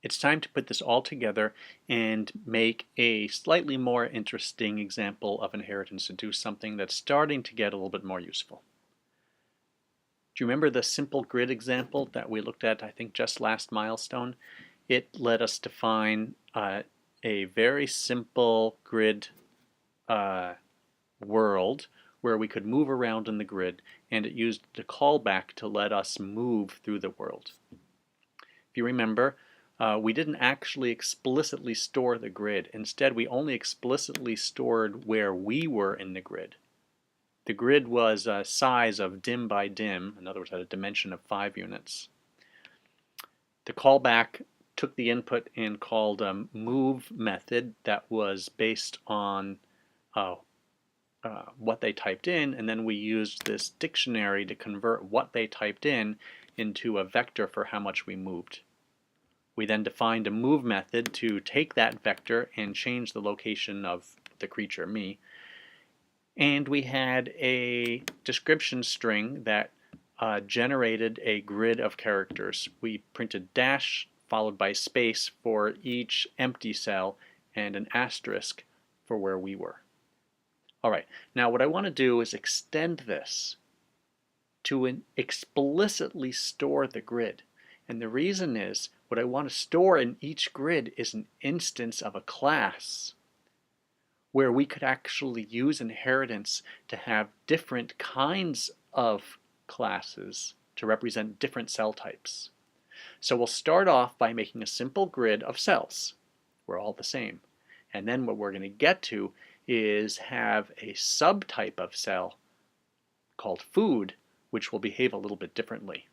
It's time to put this all together and make a slightly more interesting example of inheritance to do something that's starting to get a little bit more useful. Do you remember the simple grid example that we looked at, I think, just last milestone? It let us define a very simple grid world where we could move around in the grid, and it used the callback to let us move through the world. If you remember, we didn't actually explicitly store the grid. Instead, we only explicitly stored where we were in the grid. The grid was a size of dim by dim, in other words, had a dimension of 5 units. The callback took the input and called a move method that was based on what they typed in, and then we used this dictionary to convert what they typed in into a vector for how much we moved. We then defined a move method to take that vector and change the location of the creature, me. And we had a description string that generated a grid of characters. We printed dash followed by space for each empty cell and an asterisk for where we were. All right, now what I want to do is extend this to explicitly store the grid. And the reason is, what I want to store in each grid is an instance of a class where we could actually use inheritance to have different kinds of classes to represent different cell types. So we'll start off by making a simple grid of cells. We're all the same. And then what we're going to get to is have a subtype of cell called food, which will behave a little bit differently.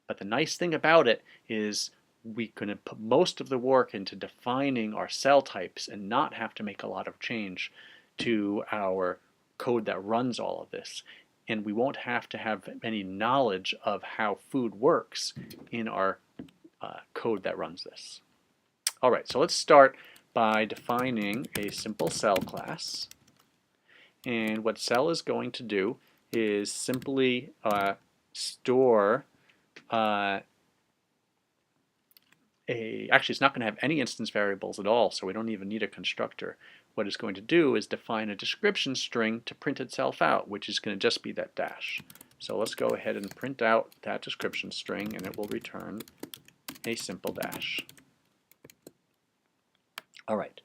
But the nice thing about it is we can put most of the work into defining our cell types and not have to make a lot of change to our code that runs all of this. And we won't have to have any knowledge of how food works in our code that runs this. All right, so let's start by defining a simple cell class. And what cell is going to do is simply store actually it's not going to have any instance variables at all, so we don't even need a constructor. What it's going to do is define a description string to print itself out, which is going to just be that dash. So let's go ahead and print out that description string, and it will return a simple dash. All right,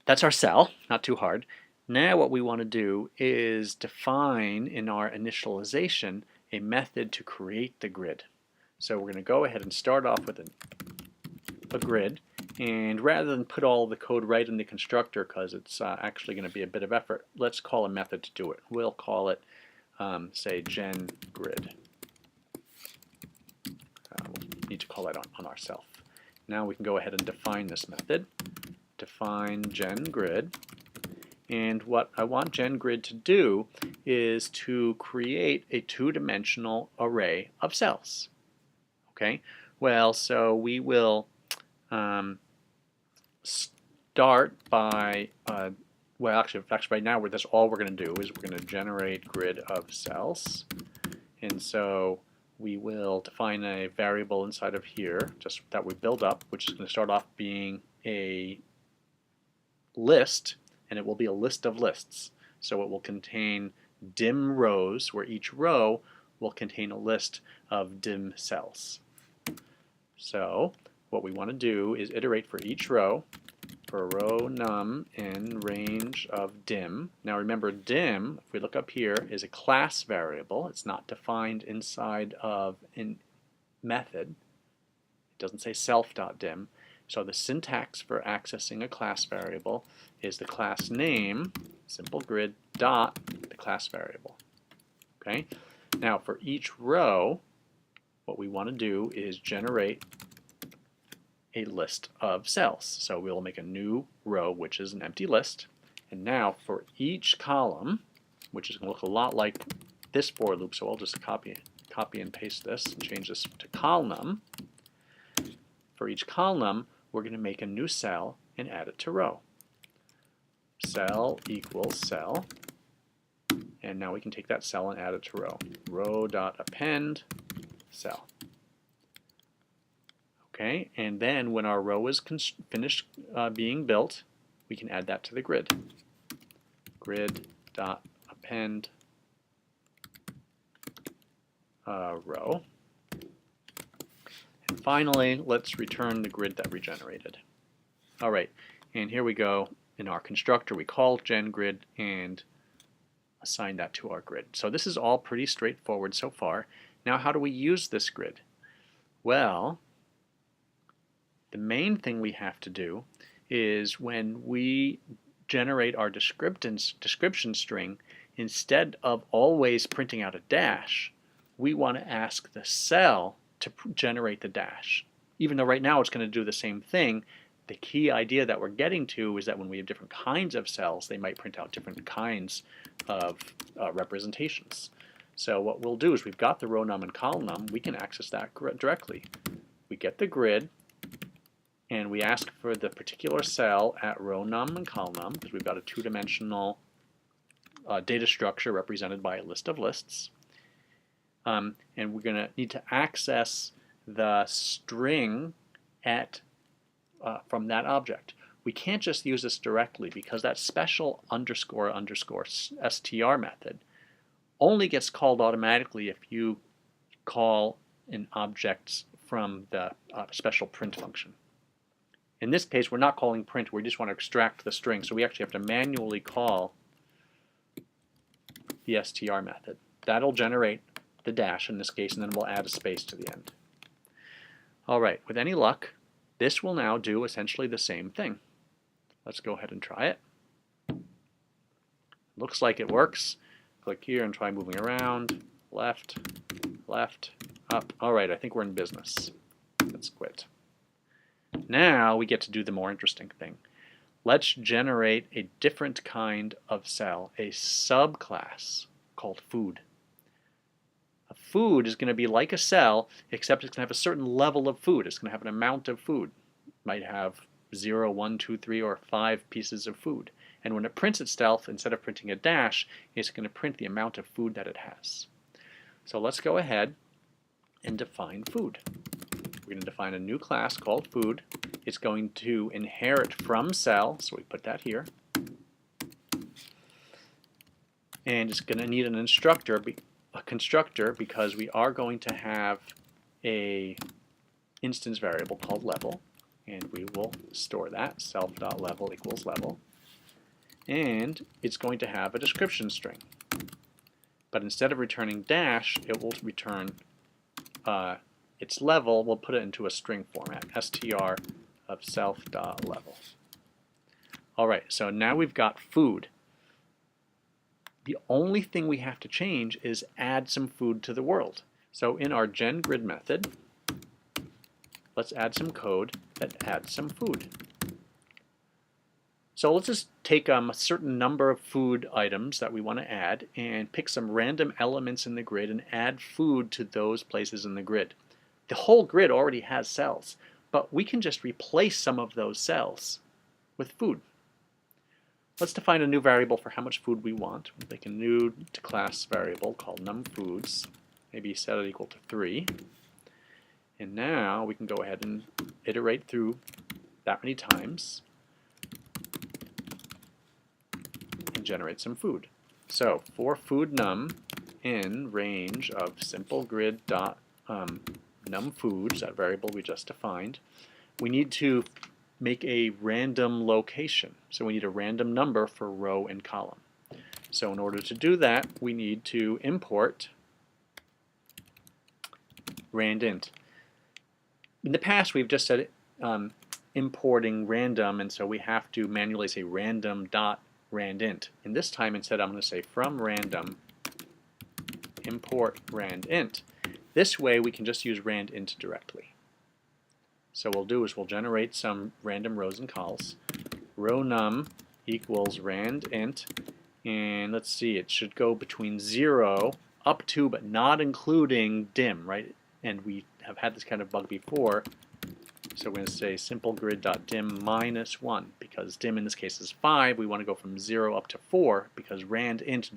that's our cell, not too hard. Now what we want to do is define in our initialization a method to create the grid. So we're going to go ahead and start off with a grid, and rather than put all the code right in the constructor because it's actually going to be a bit of effort, let's call a method to do it. We'll call it, say, gen grid. We'll need to call that on ourself. Now we can go ahead and define this method. Define gen grid. And what I want gen grid to do is to create a two-dimensional array of cells. Okay, well, so we will start by, well, actually right now that's all we're going to do is we're going to generate grid of cells. And so we will define a variable inside of here, just that we build up, which is going to start off being a list, and it will be a list of lists. So it will contain dim rows, where each row will contain a list of dim cells. So what we want to do is iterate for each row, for row num in range of dim. Now remember, dim, if we look up here, is a class variable. It's not defined inside of a method. It doesn't say self.dim. So the syntax for accessing a class variable is the class name, simple grid, dot the class variable. Okay? Now for each row, what we want to do is generate a list of cells. So we'll make a new row, which is an empty list. And now for each column, which is going to look a lot like this for loop, so I'll just copy and paste this and change this to column. For each column, we're going to make a new cell and add it to row. Cell equals cell. And now we can take that cell and add it to row. Row.append cell. Okay, and then when our row is finished being built, we can add that to the grid. Grid.append row. And finally, let's return the grid that we generated. All right, and here we go. In our constructor, we call genGrid and assign that to our grid. So this is all pretty straightforward so far. Now, how do we use this grid? Well, the main thing we have to do is when we generate our description string, instead of always printing out a dash, we want to ask the cell to generate the dash. Even though right now it's going to do the same thing, the key idea that we're getting to is that when we have different kinds of cells, they might print out different kinds of representations. So what we'll do is we've got the row num and column num, we can access that directly. We get the grid, and we ask for the particular cell at row num and column num, because we've got a two-dimensional data structure represented by a list of lists. And we're going to need to access the string at from that object. We can't just use this directly because that special underscore underscore str method only gets called automatically if you call an object from the special print function. In this case, we're not calling print, we just want to extract the string, so we actually have to manually call the str method. That'll generate the dash in this case, and then we'll add a space to the end. All right, with any luck, this will now do essentially the same thing. Let's go ahead and try it. Looks like it works. Click here and try moving around. Left, left, up. All right, I think we're in business. Let's quit. Now we get to do the more interesting thing. Let's generate a different kind of cell, a subclass called food. A food is going to be like a cell, except it's going to have a certain level of food. It's going to have an amount of food. It might have 0, 1, 2, 3, or 5 pieces of food. And when it prints itself, instead of printing a dash, it's going to print the amount of food that it has. So let's go ahead and define food. We're going to define a new class called food. It's going to inherit from cell, so we put that here. And it's going to need an instructor, a constructor, because we are going to have a instance variable called level, and we will store that, self.level equals level. And it's going to have a description string. But instead of returning dash, it will return its level. We'll put it into a string format, str of self.level. All right, so now we've got food. The only thing we have to change is add some food to the world. So in our genGrid method, let's add some code that adds some food. So let's just take a certain number of food items that we want to add and pick some random elements in the grid and add food to those places in the grid. The whole grid already has cells, but we can just replace some of those cells with food. Let's define a new variable for how much food we want. We'll make a new class variable called numFoods. Maybe set it equal to 3. And now we can go ahead and iterate through that many times and generate some food. So for food num in range of simple grid dot numFoods, that variable we just defined, we need to make a random location. So we need a random number for row and column. So in order to do that, we need to import randint. In the past, we've just said importing random, and so we have to manually say random.randint. And this time, instead, I'm going to say from random import randint. This way, we can just use randint directly. So what we'll do is we'll generate some random rows and cols. Row num equals randint, and let's see, it should go between 0 up to, but not including dim, right? And we have had this kind of bug before, so we're going to say simple grid.dim minus 1, because dim in this case is 5. We want to go from 0 up to 4 because randint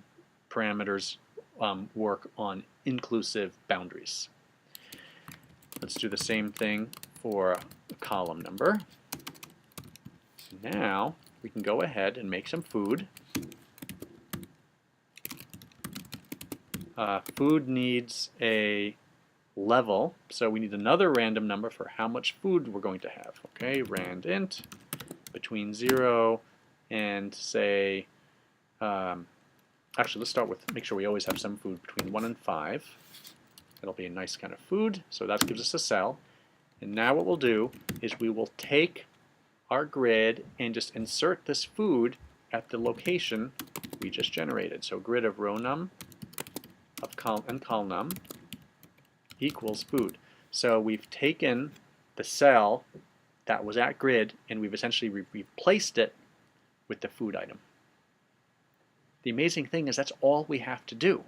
parameters work on inclusive boundaries. Let's do the same thing for a column number. Now we can go ahead and make some food. Food needs a level, so we need another random number for how much food we're going to have. Okay, rand int between 0 and say, actually let's start with, make sure we always have some food between 1 and 5. That'll be a nice kind of food, so that gives us a cell. And now what we'll do is we will take our grid and just insert this food at the location we just generated. So grid of row num of column num equals food. So we've taken the cell that was at grid and we've essentially replaced it with the food item. The amazing thing is that's all we have to do,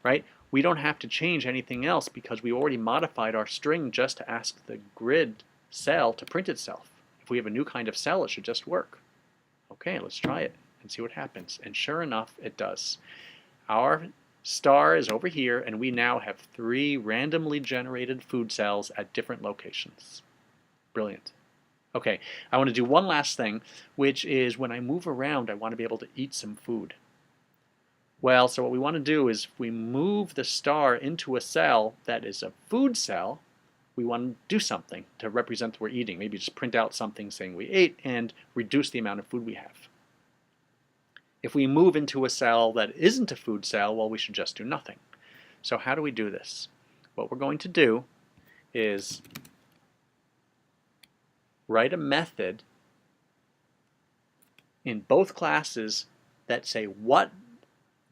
right? We don't have to change anything else because we already modified our string just to ask the grid cell to print itself. If we have a new kind of cell, it should just work. Okay, let's try it and see what happens. And sure enough, it does. Our star is over here, and we now have 3 randomly generated food cells at different locations. Brilliant. Okay, I want to do one last thing, which is when I move around, I want to be able to eat some food. Well, so what we want to do is if we move the star into a cell that is a food cell, we want to do something to represent that we're eating. Maybe just print out something saying we ate and reduce the amount of food we have. If we move into a cell that isn't a food cell, well, we should just do nothing. So how do we do this? What we're going to do is write a method in both classes that say what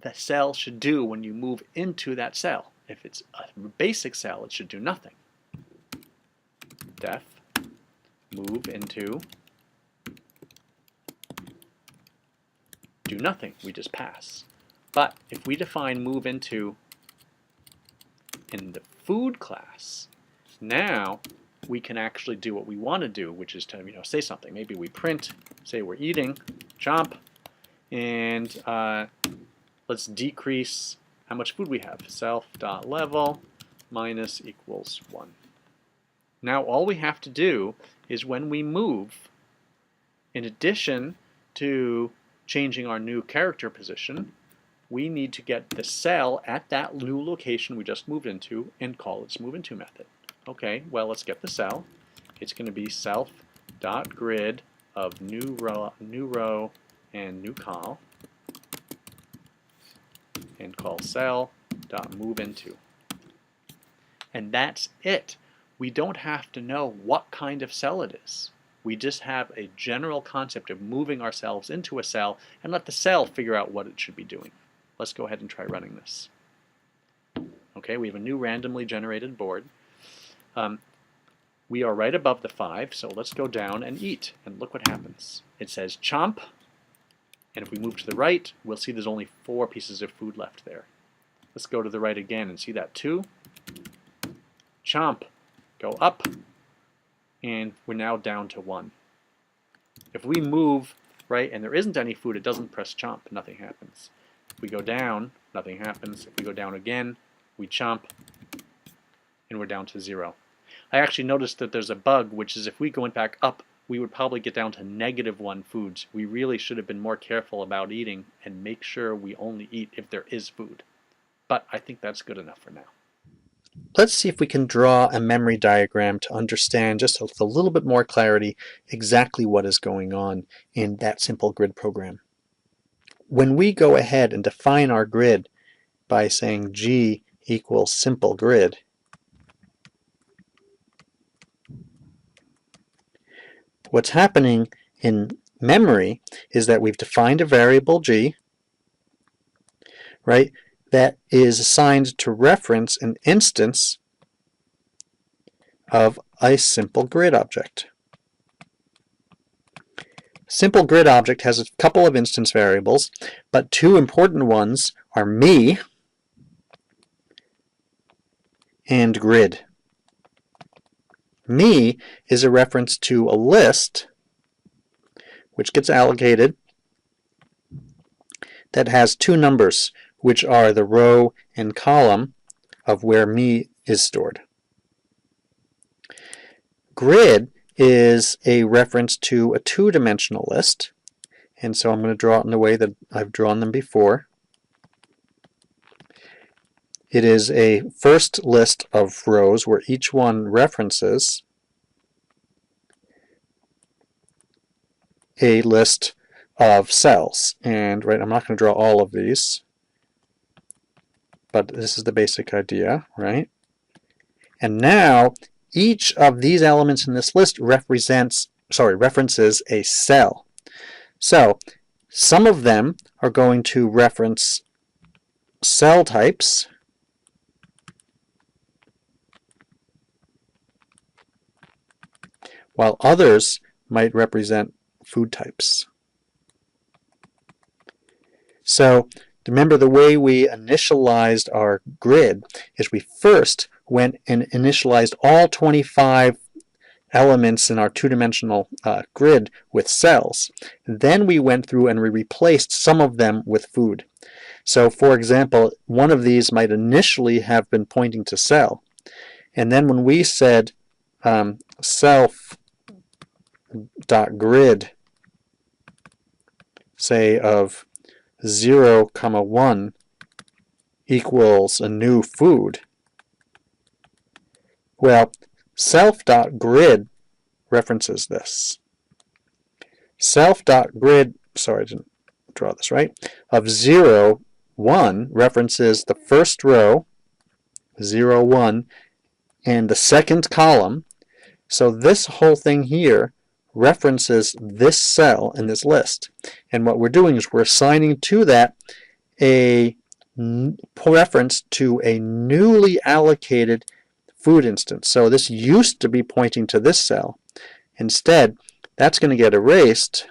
the cell should do when you move into that cell. If it's a basic cell, it should do nothing. Def move into do nothing, we just pass. But if we define move into in the food class, now we can actually do what we want to do, which is to say something. Maybe we print, say we're eating, chomp, and let's decrease how much food we have. Self.level minus equals 1. Now all we have to do is when we move, in addition to changing our new character position, we need to get the cell at that new location we just moved into and call its move into method. Okay, well, let's get the cell. It's going to be self.grid of new row and new col, and call cell.moveinto. And that's it. We don't have to know what kind of cell it is. We just have a general concept of moving ourselves into a cell and let the cell figure out what it should be doing. Let's go ahead and try running this. Okay, we have a new randomly generated board. We are right above the 5, so let's go down and eat, and look what happens. It says chomp, and if we move to the right, we'll see there's only 4 pieces of food left there. Let's go to the right again and see that 2. Chomp, go up, and we're now down to 1. If we move right and there isn't any food, it doesn't press chomp, nothing happens. If we go down, nothing happens. If we go down again, we chomp, and we're down to 0. I actually noticed that there's a bug, which is if we went back up, we would probably get down to -1 foods. We really should have been more careful about eating and make sure we only eat if there is food. But I think that's good enough for now. Let's see if we can draw a memory diagram to understand just with a little bit more clarity exactly what is going on in that simple grid program. When we go ahead and define our grid by saying G equals simple grid, what's happening in memory is that we've defined a variable G, right, that is assigned to reference an instance of a simple grid object. Simple grid object has a couple of instance variables, but 2 important ones are me and grid. Me is a reference to a list which gets allocated that has 2 numbers, which are the row and column of where me is stored. grid is a reference to a two-dimensional list. And so I'm going to draw it in the way that I've drawn them before. It is a first list of rows where each one references a list of cells. And I'm not going to draw all of these, but this is the basic idea, right? And now each of these elements in this list references a cell. So some of them are going to reference cell types, while others might represent food types. So remember, the way we initialized our grid is we first went and initialized all 25 elements in our two-dimensional grid with cells. Then we went through and we replaced some of them with food. So for example, one of these might initially have been pointing to cell. And then when we said self.grid, say of 0, 1 equals a new food, well, self.grid references this. Self.grid, sorry, I didn't draw this right, of 0, 1 references the first row, 0, 1, and the second column. So this whole thing here references this cell in this list. And what we're doing is we're assigning to that a reference to a newly allocated food instance. So this used to be pointing to this cell. Instead, that's going to get erased,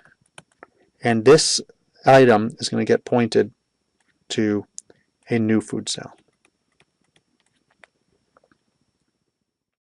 and this item is going to get pointed to a new food cell.